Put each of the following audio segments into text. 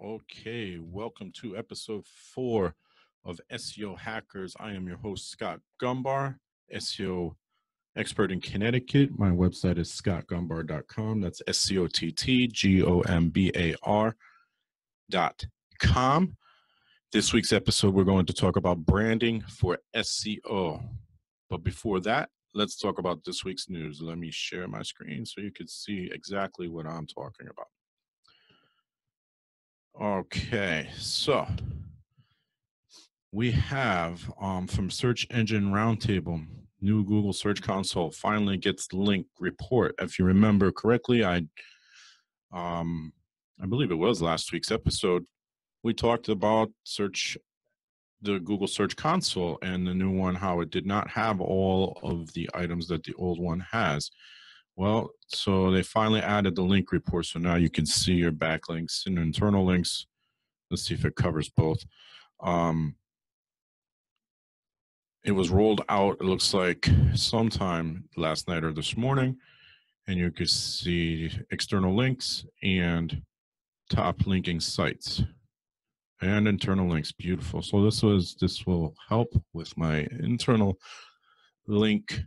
Okay, welcome to episode 4 of SEO Hackers. I am your host, Scott Gombar, SEO expert in Connecticut. My website is scottgombar.com. That's SCOTTGOMBAR.com. This week's episode, we're going to talk about branding for SEO. But before that, let's talk about this week's news. Let me share my screen so you can see exactly what I'm talking about. Okay, so we have from Search Engine Roundtable, new Google Search Console finally gets the link report. If you remember correctly, I believe it was last week's episode, we talked about the Google Search Console and the new one, how it did not have all of the items that the old one has. Well, so they finally added the link report, so now you can see your backlinks and internal links. Let's see if it covers both. It was rolled out, it looks like sometime last night or this morning, and you can see external links and top linking sites and internal links. Beautiful. So this will help with my internal link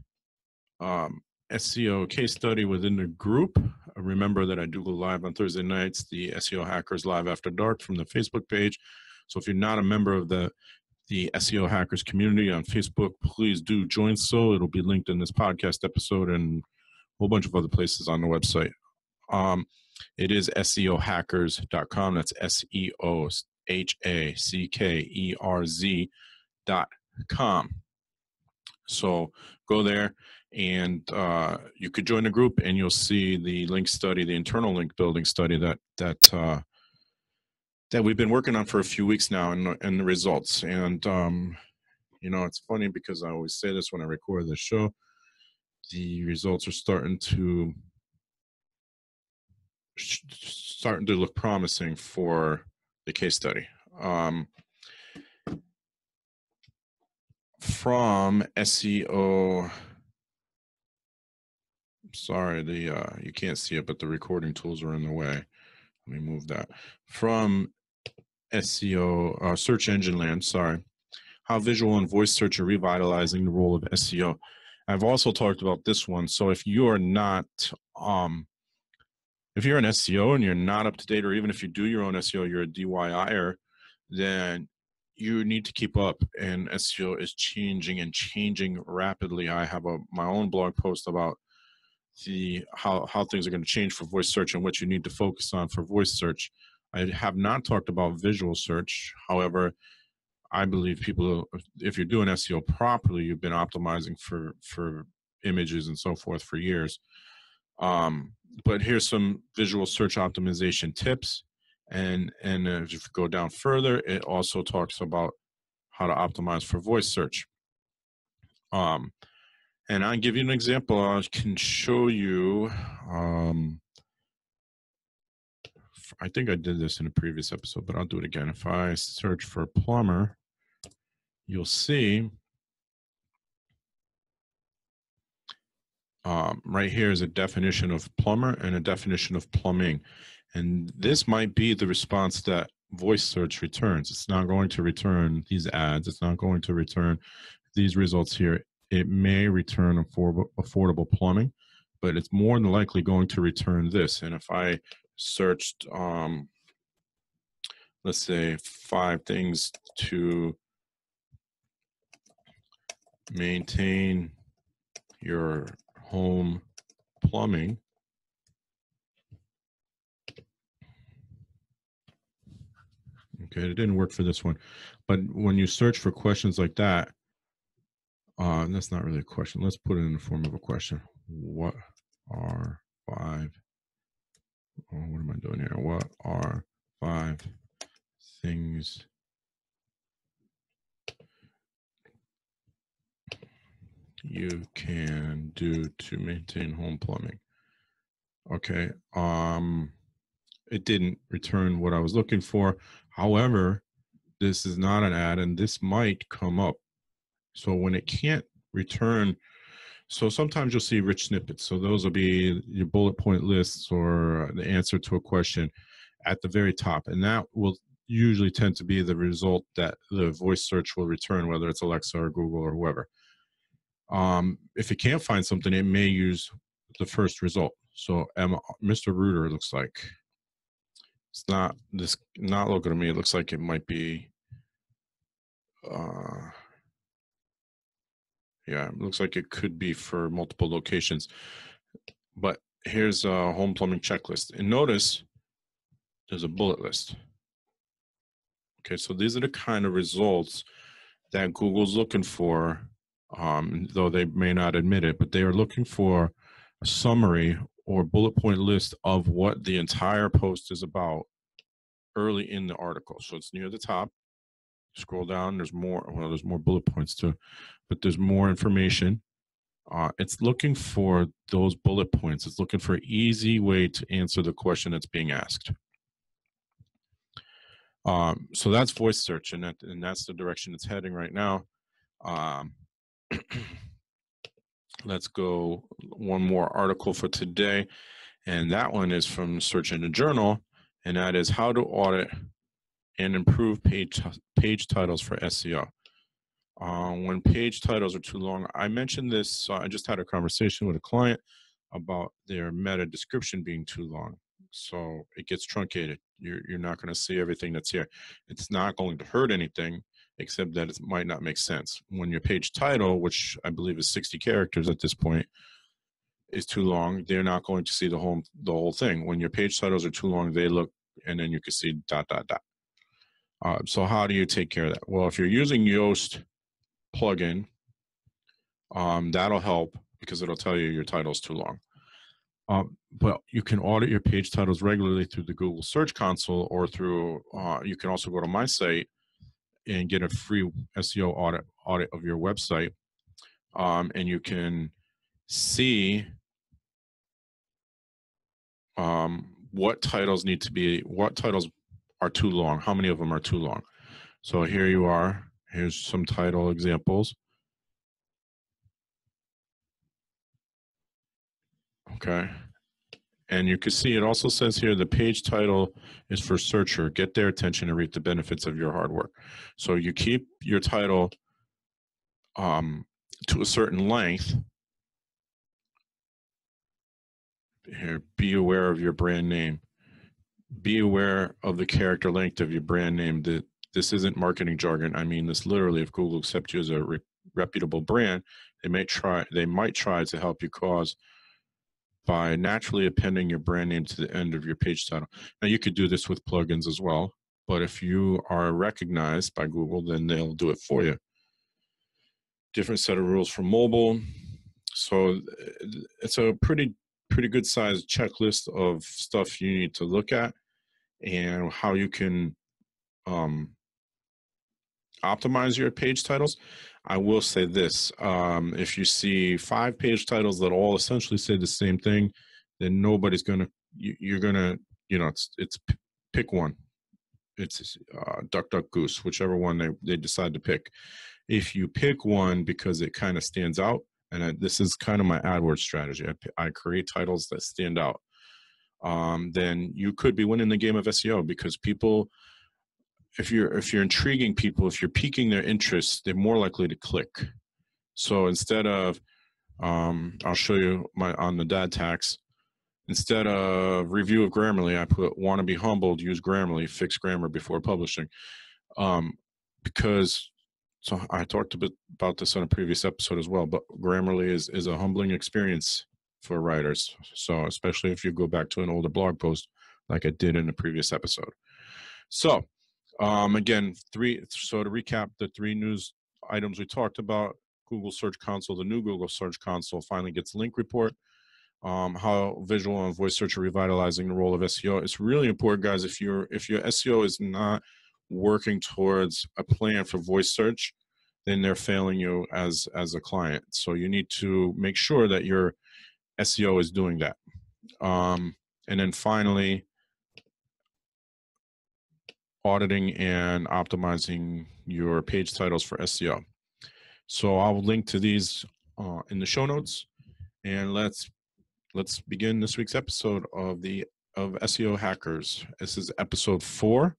SEO case study within the group. Remember that I do go live on Thursday nights, the SEO Hackers Live After Dark from the Facebook page. So if you're not a member of the SEO Hackers community on Facebook, please do join so. It'll be linked in this podcast episode and a whole bunch of other places on the website. It is SEOHackerz.com. That's SEOHACKERZ.com. So go there and you could join the group and you'll see the link study, the internal link building study that we've been working on for a few weeks now, and the results. And it's funny because I always say this when I record the show, the results are starting to look promising for the case study. From SEO, sorry, you can't see it, but the recording tools are in the way. Let me move that. From SEO, Search Engine Land, sorry. How visual and voice search are revitalizing the role of SEO. I've also talked about this one. So if you are not, if you're an SEO and you're not up to date, or even if you do your own SEO, you're a DIYer, then you need to keep up, and SEO is changing rapidly. I have my own blog post about how things are going to change for voice search and what you need to focus on for voice search. I have not talked about visual search. However, I believe people, if you're doing SEO properly, you've been optimizing for images and so forth for years. But here's some visual search optimization tips. And if you go down further, it also talks about how to optimize for voice search. And I'll give you an example. I can show you, I think I did this in a previous episode, but I'll do it again. If I search for plumber, you'll see right here is a definition of plumber and a definition of plumbing. And this might be the response that voice search returns. It's not going to return these ads. It's not going to return these results here. It may return affordable plumbing, but it's more than likely going to return this. And if I searched, let's say 5 things to maintain your home plumbing, okay, it didn't work for this one. But when you search for questions like that, that's not really a question. Let's put it in the form of a question. What are 5, what am I doing here? What are 5 things you can do to maintain home plumbing? Okay, it didn't return what I was looking for. However, this is not an ad, and this might come up. So when it can't return, so sometimes you'll see rich snippets. So those will be your bullet point lists or the answer to a question. at the very top, and that will usually tend to be the result that the voice search will return, whether it's Alexa or Google or whoever. If it can't find something, it may use the first result. So Mr. Rooter looks like it's not this. Not looking at me. It looks like it might be. Yeah, it looks like it could be for multiple locations. But here's a home plumbing checklist, and notice there's a bullet list. Okay, so these are the kind of results that Google's looking for, though they may not admit it, but they are looking for a summary or bullet point list of what the entire post is about early in the article. So it's near the top. Scroll down, there's more, well, there's more bullet points too, but there's more information. It's looking for those bullet points. It's looking for an easy way to answer the question that's being asked. So that's voice search, and that's the direction it's heading right now. Let's go one more article for today, and that one is from Search Engine Journal, and that is how to audit and improve page titles for SEO. When page titles are too long, I mentioned this, I just had a conversation with a client about their meta description being too long. So it gets truncated. You're not going to see everything that's here. It's not going to hurt anything, except that it might not make sense. When your page title, which I believe is 60 characters at this point, is too long, they're not going to see the whole thing. When your page titles are too long, they look, and then you can see ... So how do you take care of that? Well, if you're using Yoast plugin, that'll help because it'll tell you your title's too long. But you can audit your page titles regularly through the Google Search Console, or through, you can also go to my site and get a free SEO audit of your website. And you can see what titles are too long, how many of them are too long. So here you are. Here's some title examples. Okay. And you can see it also says here the page title is for searcher. Get their attention and reap the benefits of your hard work. So you keep your title to a certain length. Here, be aware of your brand name. Be aware of the character length of your brand name. This isn't marketing jargon. I mean this literally. If Google accepts you as a reputable brand, they might try to help you cause by naturally appending your brand name to the end of your page title. Now you could do this with plugins as well, but if you are recognized by Google, then they'll do it for you. Different set of rules for mobile. So it's a pretty good sized checklist of stuff you need to look at and how you can optimize your page titles. I will say this, if you see 5 page titles that all essentially say the same thing, then nobody's gonna, you're gonna, it's pick one. It's duck, duck, goose, whichever one they decide to pick. If you pick one because it kind of stands out, and this is kind of my AdWords strategy, I create titles that stand out, then you could be winning the game of SEO, because people, if you're intriguing people, if you're piquing their interest, they're more likely to click. So instead of, I'll show you on the dad tax, instead of review of Grammarly, I put want to be humbled, use Grammarly, fix grammar before publishing. Because, so I talked a bit about this on a previous episode as well, but Grammarly is a humbling experience for writers. So especially if you go back to an older blog post like I did in a previous episode. So again, so to recap the 3 news items we talked about: Google Search Console, the new Google Search Console finally gets link report, how visual and voice search are revitalizing the role of SEO. It's really important, guys. If your SEO is not working towards a plan for voice search, then they're failing you as a client. So you need to make sure that your SEO is doing that. And then finally, auditing and optimizing your page titles for SEO. So I'll link to these in the show notes, and let's begin this week's episode of the of SEO Hackers. This is episode 4,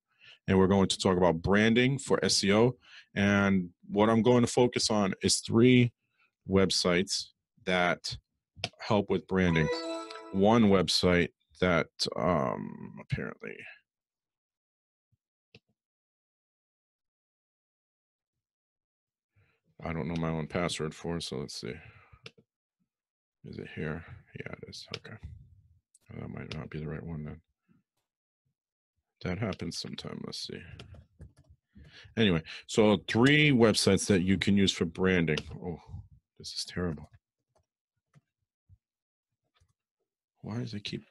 and we're going to talk about branding for SEO. And what I'm going to focus on is 3 websites that help with branding. One website that apparently I don't know my own password for, so let's see. Is it here? Yeah, it is. Okay. That might not be the right one then. That happens sometime. Let's see. Anyway, so 3 websites that you can use for branding. Oh, this is terrible. Why does it keep...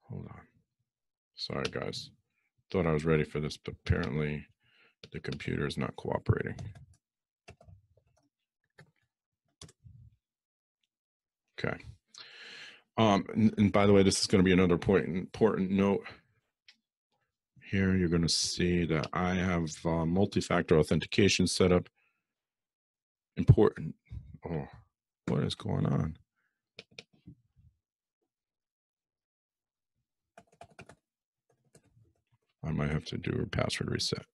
Hold on. Sorry, guys. Thought I was ready for this, but apparently the computer is not cooperating. Okay. And by the way, this is going to be another important note. Here, you're going to see that I have multi-factor authentication set up. Important. Oh, what is going on? I might have to do a password reset.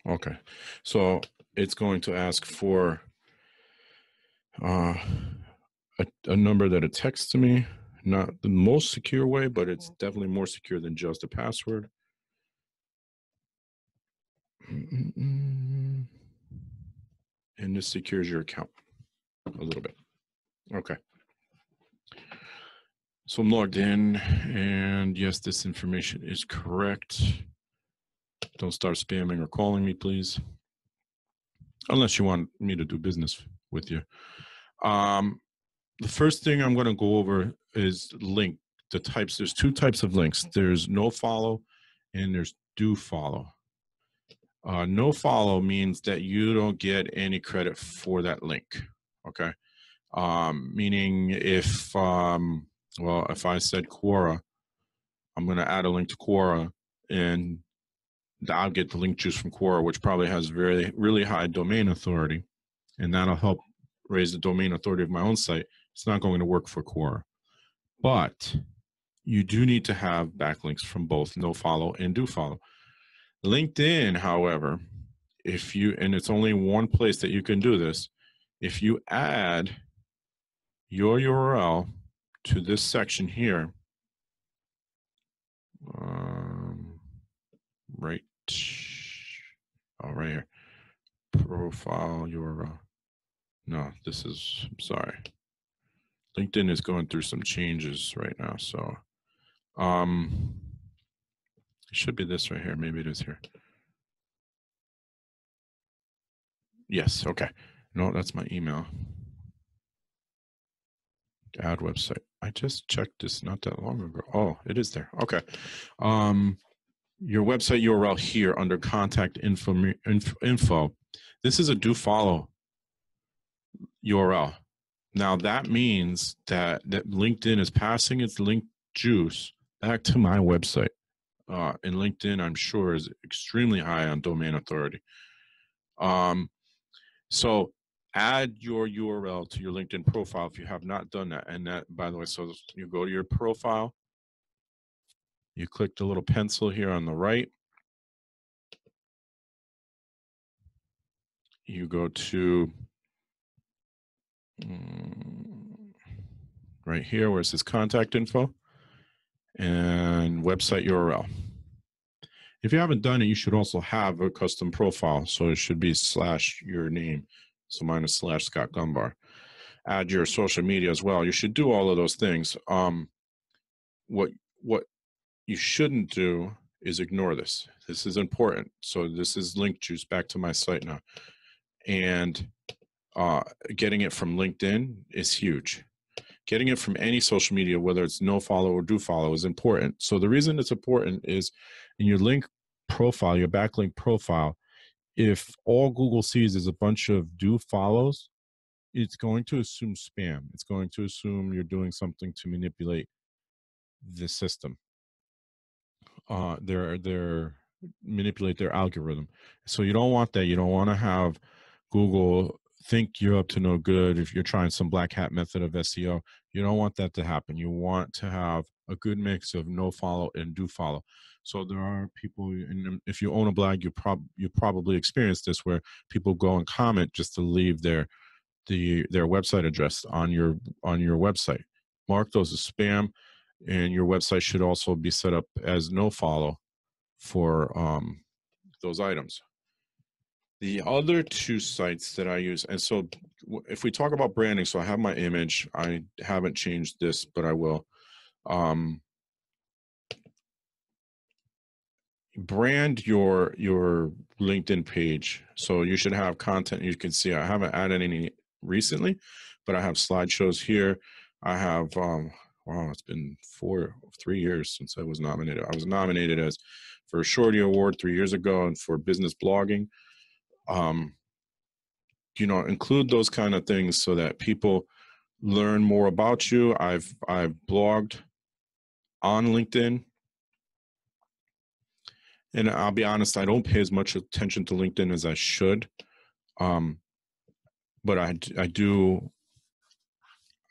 Okay, so it's going to ask for a number that it texts to me. Not the most secure way, but it's definitely more secure than just a password. And this secures your account a little bit. Okay. So I'm logged in, and yes, this information is correct. Don't start spamming or calling me, please. Unless you want me to do business with you. The first thing I'm going to go over is link. The types. There's 2 types of links. There's no follow and there's do follow. No follow means that you don't get any credit for that link. Okay. Meaning if, well, if I said Quora, I'm going to add a link to Quora and I'll get the link juice from Quora, which probably has really high domain authority, and that'll help raise the domain authority of my own site. It's not going to work for Quora. But you do need to have backlinks from both no follow and do follow. LinkedIn, however, and it's only one place that you can do this, if you add your URL to this section here, right here, profile URL. No, this is, sorry. LinkedIn is going through some changes right now, so it should be this right here. Maybe it is here. Yes, okay. No, that's my email. Add website. I just checked this not that long ago. Oh, it is there. Okay. Your website URL here under contact info. This is a do follow URL. Now that means that LinkedIn is passing its link juice back to my website. And LinkedIn, I'm sure, is extremely high on domain authority. So add your URL to your LinkedIn profile if you have not done that. And that, by the way, so you go to your profile, you click the little pencil here on the right. You go to right here where it says contact info and website URL. If you haven't done it, you should also have a custom profile. So it should be / your name. So mine is / Scott Gombar. Add your social media as well. You should do all of those things. What you shouldn't do is ignore this. This is important. So this is link juice back to my site now. And getting it from LinkedIn is huge. Getting it from any social media, whether it's no follow or do follow, is important. So the reason it's important is in your link profile, your backlink profile, if all Google sees is a bunch of do follows, it's going to assume spam. It's going to assume you're doing something to manipulate the system. They're manipulate their algorithm. So you don't want that. You don't want to have Google think you're up to no good if you're trying some black hat method of SEO. You don't want that to happen. You want to have a good mix of no follow and do follow. So there are people, and if you own a blog, you probably experienced this, where people go and comment just to leave their website address on your website. Mark those as spam, and your website should also be set up as no follow for those items. The other two sites that I use, and so if we talk about branding, so I have my image. I haven't changed this, but I will. Brand your LinkedIn page. So you should have content. You can see I haven't added any recently, but I have slideshows here. I have wow, it's been 3 years since I was nominated. I was nominated as for a Shorty Award 3 years ago, and for business blogging. You know, include those kind of things so that people learn more about you. I've blogged on LinkedIn, and I'll be honest, I don't pay as much attention to LinkedIn as I should. But I do,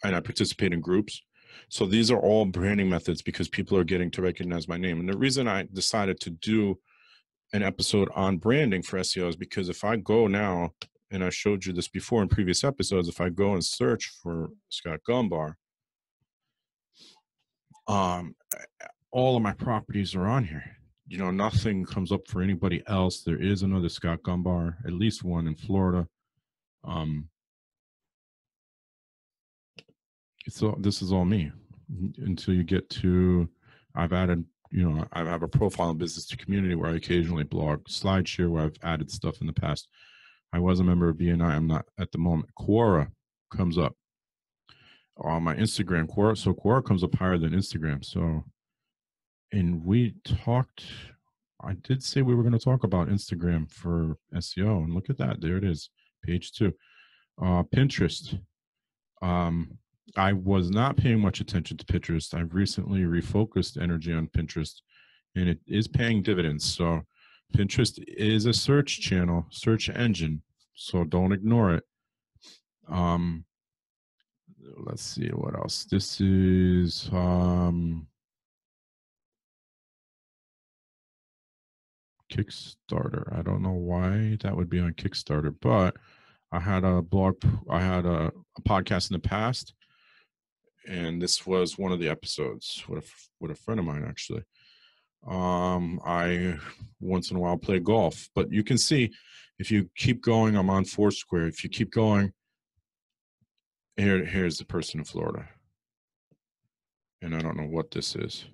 and I participate in groups. So these are all branding methods because people are getting to recognize my name. And the reason I decided to do an episode on branding for SEO is because if I go now, and I showed you this before in previous episodes, if I go and search for Scott Gombar, all of my properties are on here. You know, nothing comes up for anybody else. There is another Scott Gombar, at least one in Florida. So this is all me until you get to, I've added, you know, I have a profile in business to community where I occasionally blog, SlideShare where I've added stuff in the past. I was a member of BNI. I'm not at the moment. Quora comes up on my Instagram. Quora comes up higher than Instagram. So, and we talked, I did say we were going to talk about Instagram for SEO, and look at that. There it is, page 2. Pinterest. I was not paying much attention to Pinterest. I've recently refocused energy on Pinterest, and it is paying dividends. So Pinterest is a search channel, search engine, so don't ignore it. Let's see what else. This is Kickstarter. I don't know why that would be on Kickstarter, but I had a podcast in the past, and this was one of the episodes with a friend of mine, actually. I once in a while play golf, but you can see if you keep going, I'm on Foursquare. If you keep going, here's the person in Florida, and I don't know what this is.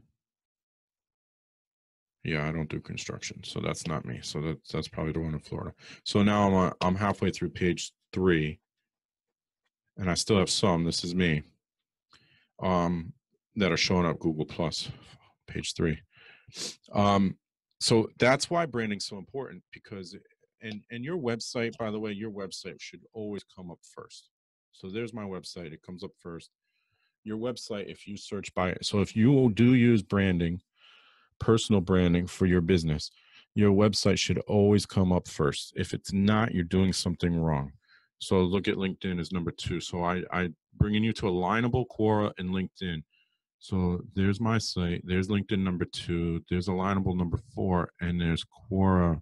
Yeah, I don't do construction, so that's not me. So that's probably the one in Florida. So now I'm halfway through page 3, and I still have some. This is me. That are showing up Google Plus, page 3. So that's why branding's so important, because and your website, by the way, your website should always come up first. So there's my website. It comes up first. Your website, if you search by it. So if you do use branding, personal branding for your business, your website should always come up first. If it's not, you're doing something wrong. So look at LinkedIn as number 2. So I bringing you to Alignable, Quora, and LinkedIn. So there's my site. There's LinkedIn number 2. There's Alignable number 4, and there's Quora.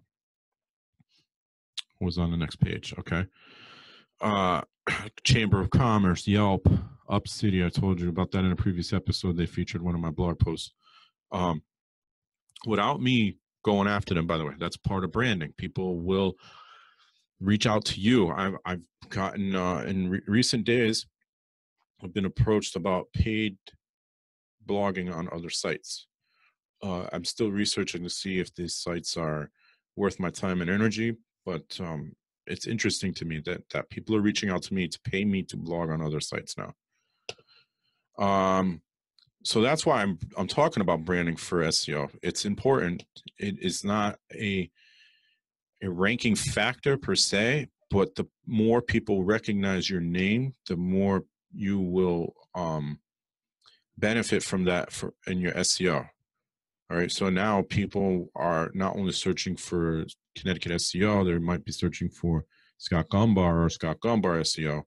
Was on the next page. Okay. Chamber of Commerce, Yelp, UpCity. I told you about that in a previous episode. They featured one of my blog posts. Without me going after them, by the way, that's part of branding. People will reach out to you. I've gotten in recent days, I've been approached about paid blogging on other sites. I'm still researching to see if these sites are worth my time and energy, but it's interesting to me that people are reaching out to me to pay me to blog on other sites now. So that's why I'm talking about branding for SEO. It's important. It is not a ranking factor per se, but the more people recognize your name, the more you will benefit from that in your SEO. All right. So now people are not only searching for Connecticut SEO, they might be searching for Scott Gombar or Scott Gombar SEO.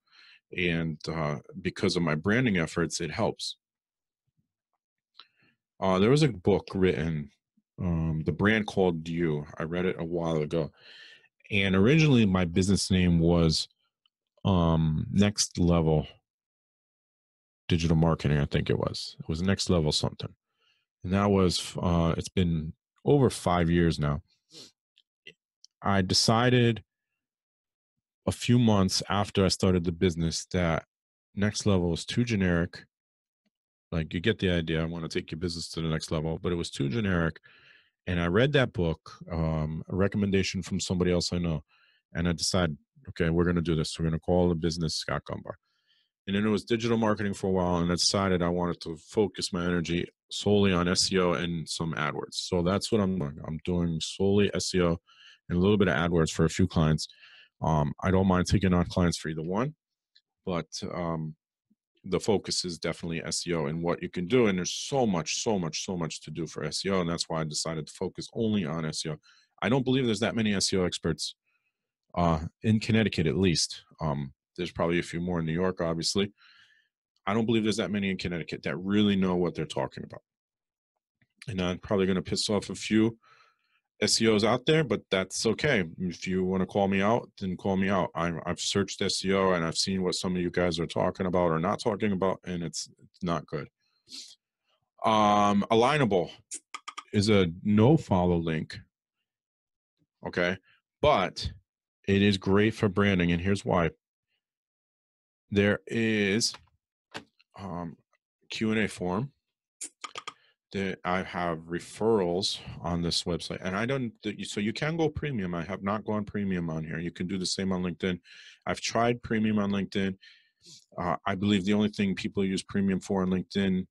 And because of my branding efforts, it helps. There was a book written, The Brand Called You. I read it a while ago. And originally my business name was Next Level Digital Marketing, I think it was. It was Next Level something. And that was, it's been over 5 years now. I decided a few months after I started the business that Next Level was too generic. Like, you get the idea. I want to take your business to the next level, but it was too generic. And I read that book, a recommendation from somebody else I know, and I decided, okay, we're going to do this. We're going to call the business Scott Gombar. And then it was digital marketing for a while, and I decided I wanted to focus my energy solely on SEO and some AdWords. So that's what I'm doing. I'm doing solely SEO and a little bit of AdWords for a few clients. I don't mind taking on clients for either one, but the focus is definitely SEO and what you can do. And there's so much to do for SEO. And that's why I decided to focus only on SEO. I don't believe there's that many SEO experts in Connecticut, at least. There's probably a few more in New York, obviously. I don't believe there's that many in Connecticut that really know what they're talking about. And I'm probably going to piss off a few SEOs out there, but that's okay. If you want to call me out, then call me out. I've searched SEO and I've seen what some of you guys are talking about or not talking about, and it's not good. Alignable is a no follow link. Okay. But it is great for branding. And here's why. There is Q&A form. I have referrals on this website, and I don't, so you can go premium. I have not gone premium on here. You can do the same on LinkedIn. I've tried premium on LinkedIn. I believe the only thing people use premium for on LinkedIn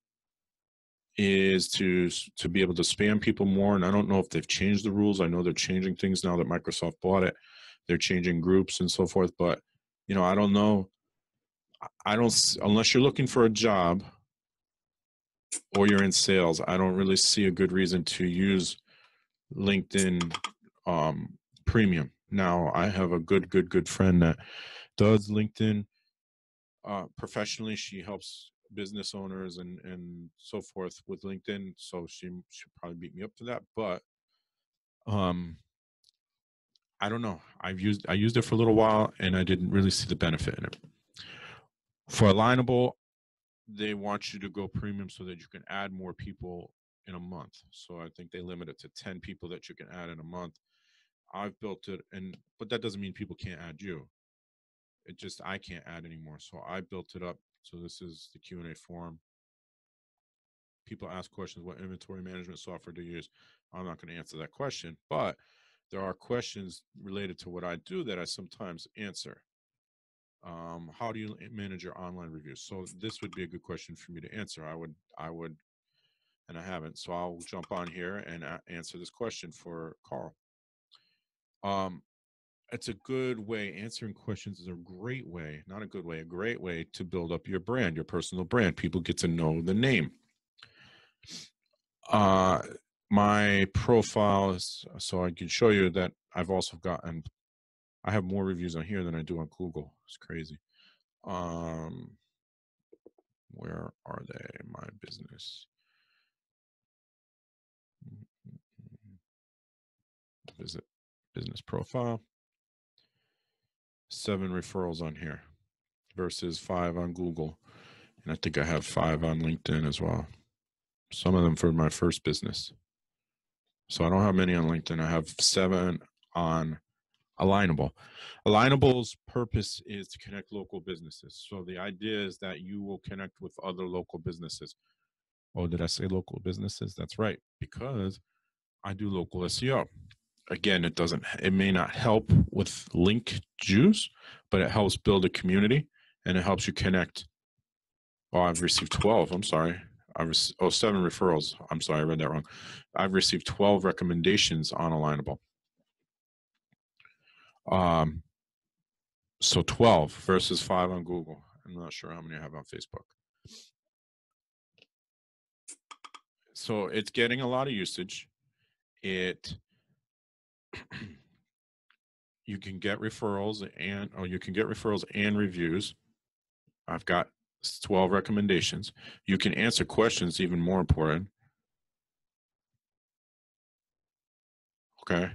is to be able to spam people more. And I don't know if they've changed the rules. I know they're changing things now that Microsoft bought it. They're changing groups and so forth. But, you know, I don't know. I don't, unless you're looking for a job or you're in sales, I don't really see a good reason to use LinkedIn premium. Now, I have a good friend that does LinkedIn professionally. She helps business owners and so forth with LinkedIn, so she should probably beat me up for that. But I don't know. I used it for a little while, and I didn't really see the benefit in it. For Alignable, they want you to go premium so that you can add more people in a month. So I think they limit it to 10 people that you can add in a month. I've built it, but that doesn't mean people can't add you. It just, I can't add anymore. So I built it up. So this is the Q&A form. People ask questions, what inventory management software do you use? I'm not going to answer that question, but there are questions related to what I do that I sometimes answer. How do you manage your online reviews? So this would be a good question for me to answer. I would, and I haven't. So I'll jump on here and answer this question for Carl. It's a good way. Answering questions is a great way, not a good way, a great way to build up your brand, your personal brand. People get to know the name. My profile is, so I can show you that I've also gotten, I have more reviews on here than I do on Google. It's crazy. Where are they? My business. Visit business profile. 7 referrals on here versus 5 on Google. And I think I have 5 on LinkedIn as well. Some of them for my first business. So I don't have many on LinkedIn. I have 7 on Alignable. Alignable's purpose is to connect local businesses. So the idea is that you will connect with other local businesses. Oh, did I say local businesses? That's right, because I do local SEO. Again, it may not help with link juice, but it helps build a community and it helps you connect. Oh, I've received 12. I'm sorry. 7 referrals. I'm sorry, I read that wrong. I've received 12 recommendations on Alignable. So 12 versus 5 on Google. I'm not sure how many I have on Facebook. So it's getting a lot of usage. It you can get referrals and reviews. I've got 12 recommendations. You can answer questions, even more important. Okay.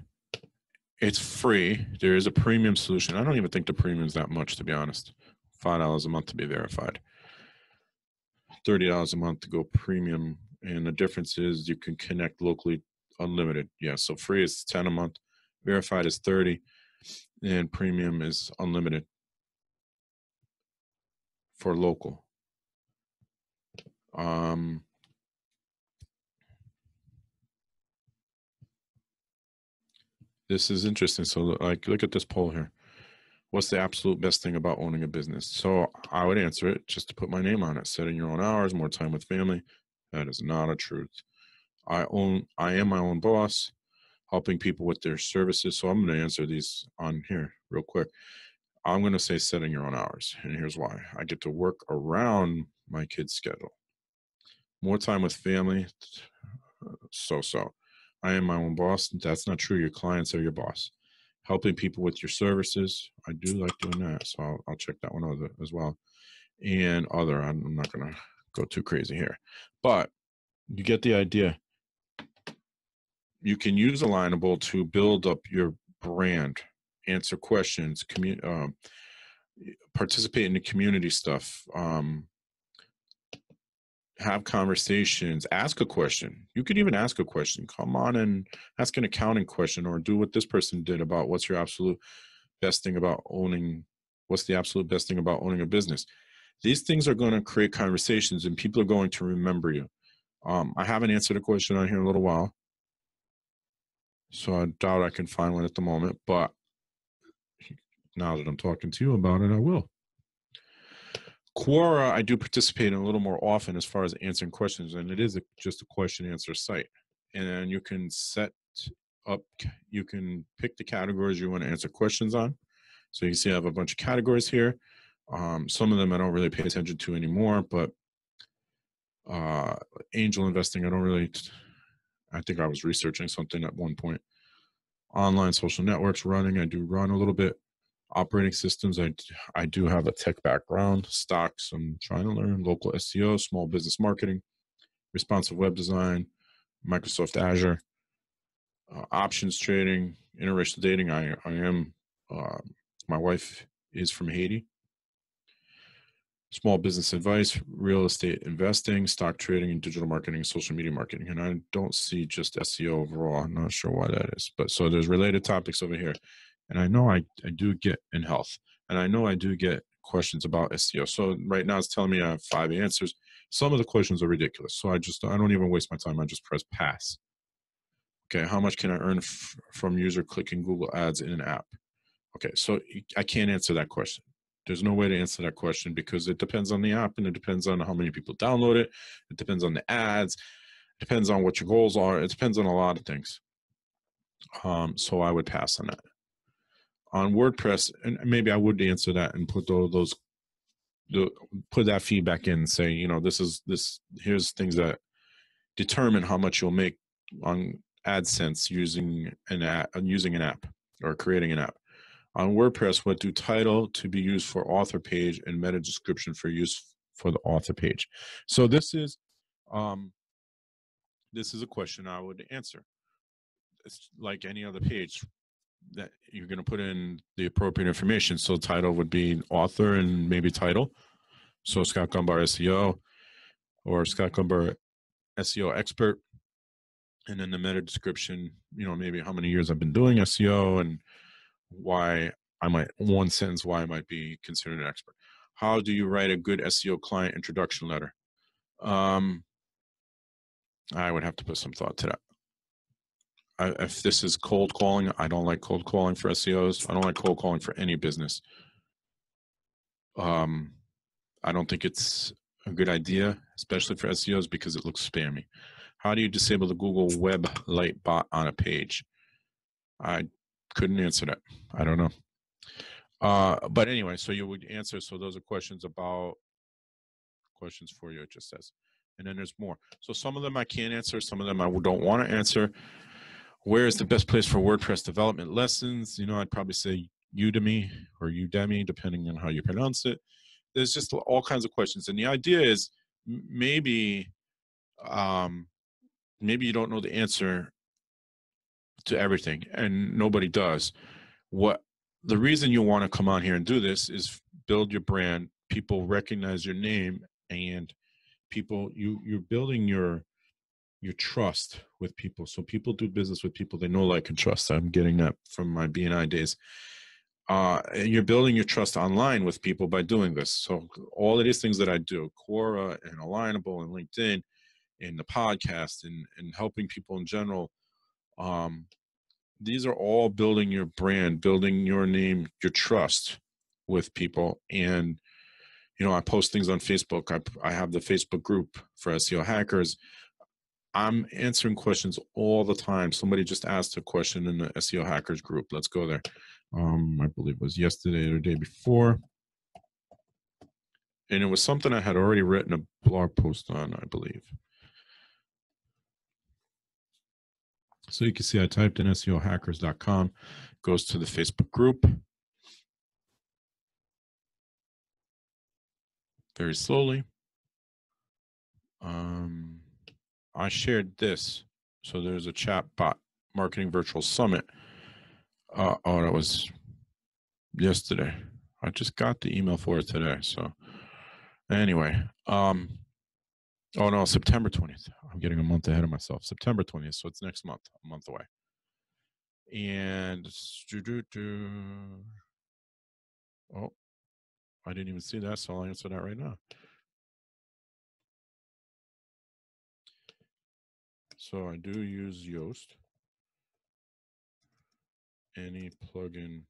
It's free. There is a premium solution. I don't even think the premium is that much, to be honest. $5 a month to be verified. $30 a month to go premium. And the difference is you can connect locally unlimited. Yeah, so free is 10 a month. Verified is 30. And premium is unlimited for local. This is interesting. So like, look at this poll here. What's the absolute best thing about owning a business? So I would answer it just to put my name on it. Setting your own hours, more time with family. That is not a truth. I am my own boss, helping people with their services. So I'm going to answer these on here real quick. I'm going to say setting your own hours. And here's why. I get to work around my kids' schedule. More time with family. So. I am my own boss. That's not true. Your clients are your boss. Helping people with your services. I do like doing that. So I'll check that one out as well. And other, I'm not going to go too crazy here. But you get the idea. You can use Alignable to build up your brand, answer questions, participate in the community stuff, have conversations, ask a question. You could even ask a question. Come on and ask an accounting question, or do what this person did about what's the absolute best thing about owning a business. These things are going to create conversations and people are going to remember you. I haven't answered a question on here in a little while, so I doubt I can find one at the moment, but now that I'm talking to you about it, I will. Quora, I do participate in a little more often as far as answering questions, and it is just a question answer site. And you can you can pick the categories you want to answer questions on. So you see I have a bunch of categories here. Some of them I don't really pay attention to anymore, but angel investing, I think I was researching something at one point. Online social networks, running, I do run a little bit. Operating systems, I do have a tech background. Stocks, I'm trying to learn. Local SEO, small business marketing, responsive web design, Microsoft Azure, options trading, interracial dating. I am, my wife is from Haiti. Small business advice, real estate investing, stock trading, and digital marketing, social media marketing. And I don't see just SEO overall. I'm not sure why that is. But so there's related topics over here. And I know I do get in health. And I know I do get questions about SEO. So right now it's telling me I have 5 answers. Some of the questions are ridiculous. So I don't even waste my time. I just press pass. Okay, how much can I earn from user clicking Google ads in an app? Okay, so I can't answer that question. There's no way to answer that question because it depends on the app and it depends on how many people download it. It depends on the ads. It depends on what your goals are. It depends on a lot of things. So I would pass on that. On WordPress, and maybe I would answer that and put put that feedback in and say, here's things that determine how much you'll make on AdSense using an app or creating an app. On WordPress, what do title to be used for author page and meta description for use for the author page? So this is a question I would answer. It's like any other page that you're going to put in the appropriate information. So title would be author and maybe title. So Scott Gombar SEO or Scott Gombar SEO expert. And then the meta description, maybe how many years I've been doing SEO and why I might be considered an expert. How do you write a good SEO client introduction letter? I would have to put some thought to that. If this is cold calling, I don't like cold calling for SEOs. I don't like cold calling for any business. I don't think it's a good idea, especially for SEOs, because it looks spammy. How do you disable the Google Web Light bot on a page? I couldn't answer that. I don't know. But anyway, so you would answer. So those are questions for you, it just says. And then there's more. So some of them I can't answer. Some of them I don't want to answer. Where is the best place for WordPress development lessons? You know, I'd probably say Udemy or Udemy, depending on how you pronounce it. There's just all kinds of questions. And the idea is maybe maybe you don't know the answer to everything, and nobody does. The reason you want to come on here and do this is build your brand. People recognize your name, and you're building your trust with people. So people do business with people they know, like, and trust. I'm getting that from my BNI days. And you're building your trust online with people by doing this. So all of these things that I do, Quora and Alignable and LinkedIn and the podcast and helping people in general, these are all building your brand, building your name, your trust with people. And, you know, I post things on Facebook. I have the Facebook group for SEO Hackerz. I'm answering questions all the time. Somebody just asked a question in the SEO Hackerz group. Let's go there. I believe it was yesterday or the day before. And it was something I had already written a blog post on, I believe. So you can see I typed in SEOHackerz.com, goes to the Facebook group. Very slowly. I shared this. So there's a chatbot marketing virtual summit. Oh, that was yesterday. I just got the email for it today. So anyway, oh no, September 20th. I'm getting a month ahead of myself. September 20th. So it's next month, a month away. And oh, I didn't even see that. So I'll answer that right now. So I do use Yoast. Any plugin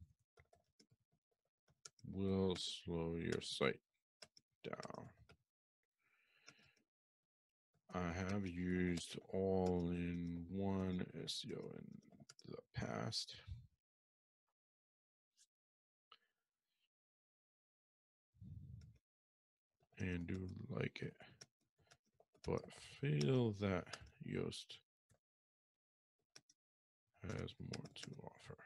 will slow your site down. I have used all-in-one SEO in the past. And do like it, but feel that Yoast has more to offer.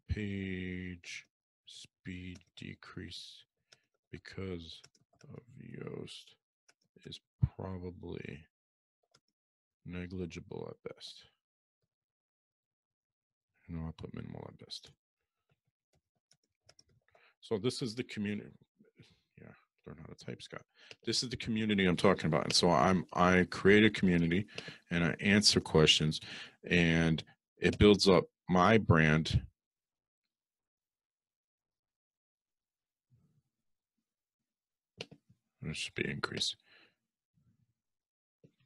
Page speed decrease because of Yoast is probably negligible at best. No, I put minimal at best. So this is the community. Yeah, learn how to type, Scott. This is the community I'm talking about. And so I create a community and I answer questions, and it builds up my brand. There should be increase.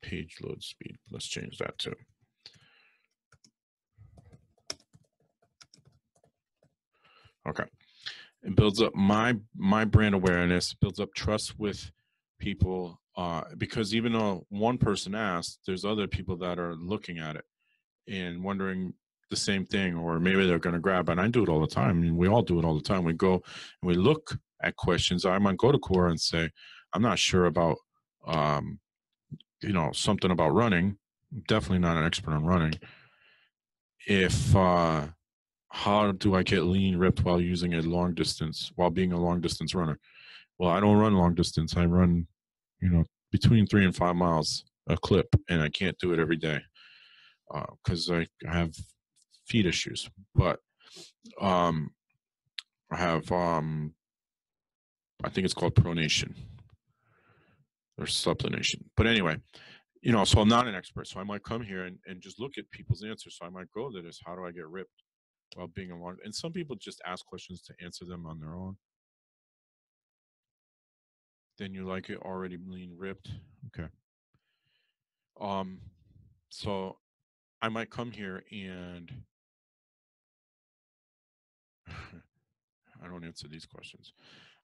Page load speed. Let's change that too. Okay. It builds up my brand awareness, builds up trust with people, because even though one person asked, there's other people that are looking at it and wondering the same thing, or maybe they're going to grab it. And I do it all the time. I mean, we all do it all the time. We go and we look at questions. I might go to Quora and say, I'm not sure about, you know, something about running. I'm definitely not an expert on running. How do I get lean ripped while using a long distance, while being a long distance runner? Well, I don't run long distance. I run, you know, between 3 and 5 miles a clip, and I can't do it every day because I have feet issues. But I have, I think it's called pronation or supplination. But anyway, you know, so I'm not an expert. So I might come here and just look at people's answers. So I might go to this, how do I get ripped while being a long, and some people just ask questions to answer them on their own. Then you like it already lean ripped. Okay. So I might come here and I don't answer these questions.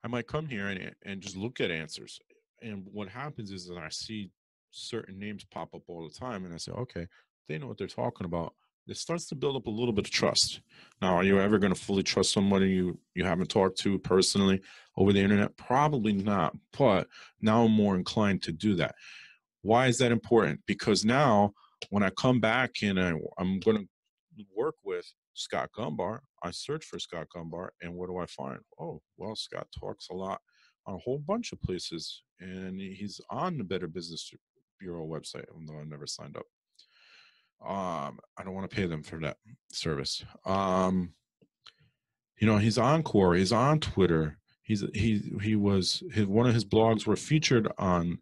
I might come here and just look at answers. And what happens is that I see certain names pop up all the time, and I say, okay, they know what they're talking about. it starts to build up a little bit of trust. Now, are you ever going to fully trust somebody you haven't talked to personally over the internet? Probably not, but now I'm more inclined to do that. Why is that important? Because now when I come back and I'm going to work with Scott Gombar, I search for Scott Gombar, and what do I find? Oh, well, Scott talks a lot on a whole bunch of places, and he's on the Better Business Bureau website, even though I never signed up. I don't want to pay them for that service. He's on Quora, he's on Twitter. One of his blogs were featured on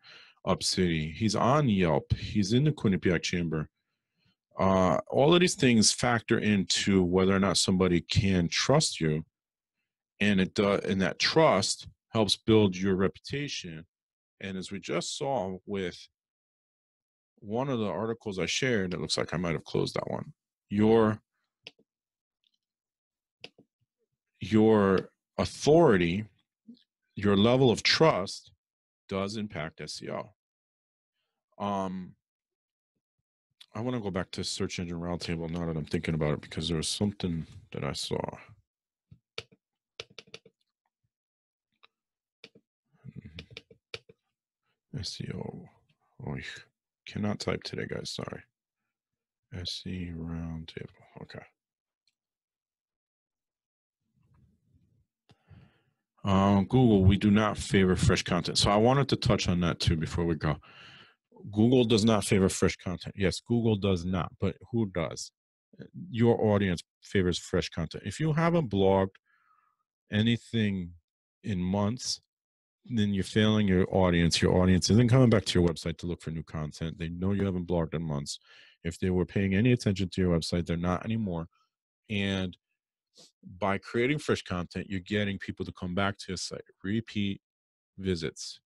UpCity. He's on Yelp. He's in the Quinnipiac Chamber. All of these things factor into whether or not somebody can trust you, and that trust helps build your reputation. And as we just saw with one of the articles I shared, it looks like I might have closed that one. Your authority, your level of trust does impact SEO. I want to go back to Search Engine Roundtable now that I'm thinking about it, because there was something that I saw. SEO. Oh, I cannot type today, guys. Sorry. SE Roundtable. Okay. Google, we do not favor fresh content. So I wanted to touch on that too before we go. Google does not favor fresh content. Yes, Google does not, but who does? Your audience favors fresh content. If you haven't blogged anything in months, then you're failing your audience. Your audience isn't coming back to your website to look for new content. They know you haven't blogged in months. If they were paying any attention to your website, they're not anymore. And by creating fresh content, you're getting people to come back to your site, repeat visits.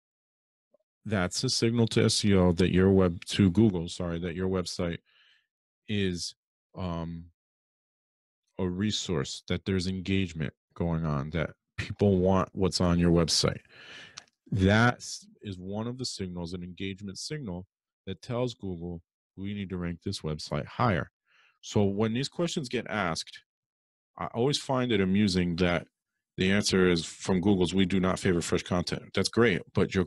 That's a signal to SEO that that your website is a resource, that there's engagement going on, that people want what's on your website. That is one of the signals, an engagement signal that tells Google, we need to rank this website higher. So when these questions get asked, I always find it amusing that the answer is from Google's, we do not favor fresh content. That's great, but your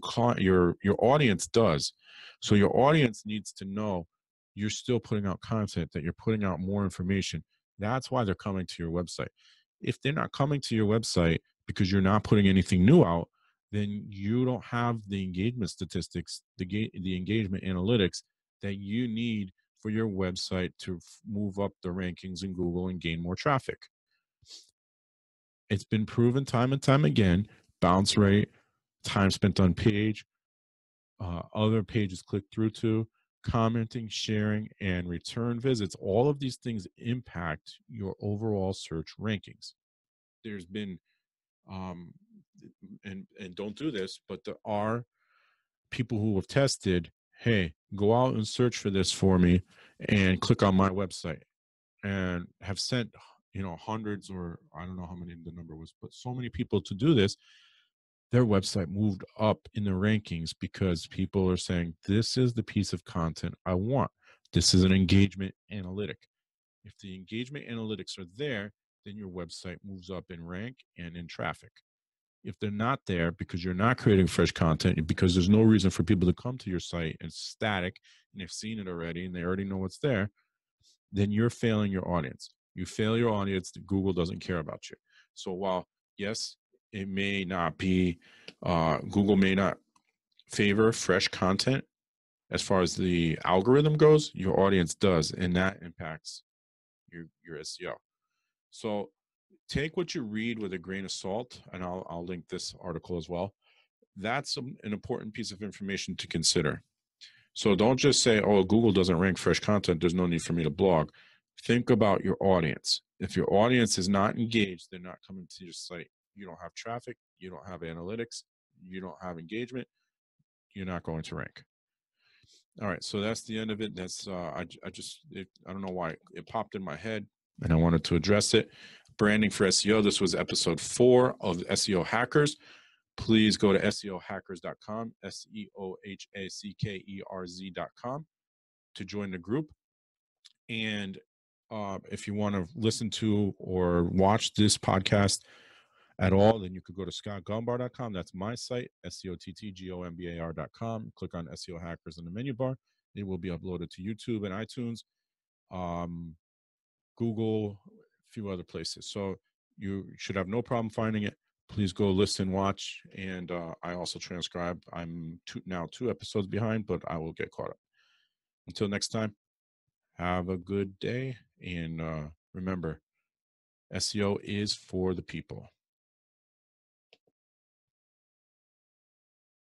audience does. So your audience needs to know you're still putting out content, that you're putting out more information. That's why they're coming to your website. If they're not coming to your website because you're not putting anything new out, then you don't have the engagement statistics, the engagement analytics that you need for your website to move up the rankings in Google and gain more traffic. It's been proven time and time again, bounce rate, time spent on page, other pages clicked through to, commenting, sharing, and return visits. All of these things impact your overall search rankings. There's been, and don't do this, but there are people who have tested, hey, go out and search for this for me and click on my website, and have sent hundreds, or I don't know how many the number was, but so many people to do this. Their website moved up in the rankings because people are saying, this is the piece of content I want. This is an engagement analytic. If the engagement analytics are there, then your website moves up in rank and in traffic. If they're not there because you're not creating fresh content, because there's no reason for people to come to your site, and it's static and they've seen it already and they already know what's there, then you're failing your audience. You fail your audience, Google doesn't care about you. So while, yes, it may not be, Google may not favor fresh content as far as the algorithm goes, your audience does, and that impacts your SEO. So take what you read with a grain of salt, and I'll link this article as well. That's an important piece of information to consider. So don't just say, oh, Google doesn't rank fresh content, there's no need for me to blog. Think about your audience. If your audience is not engaged, they're not coming to your site. You don't have traffic, you don't have analytics, you don't have engagement, you're not going to rank. All right, so that's the end of it. That's I don't know why it popped in my head, and I wanted to address it. Branding for SEO. This was episode 4 of SEO Hackerz. Please go to SEOhackerz.com, SEOhackerz.com, to join the group. And If you want to listen to or watch this podcast at all, then you could go to scottgombar.com. That's my site, SCOTTGOMBAR.com. Click on SEO Hackers in the menu bar. It will be uploaded to YouTube and iTunes, Google, a few other places. So you should have no problem finding it. Please go listen, watch, and I also transcribe. I'm now 2 episodes behind, but I will get caught up. Until next time, have a good day, and remember, SEO is for the people.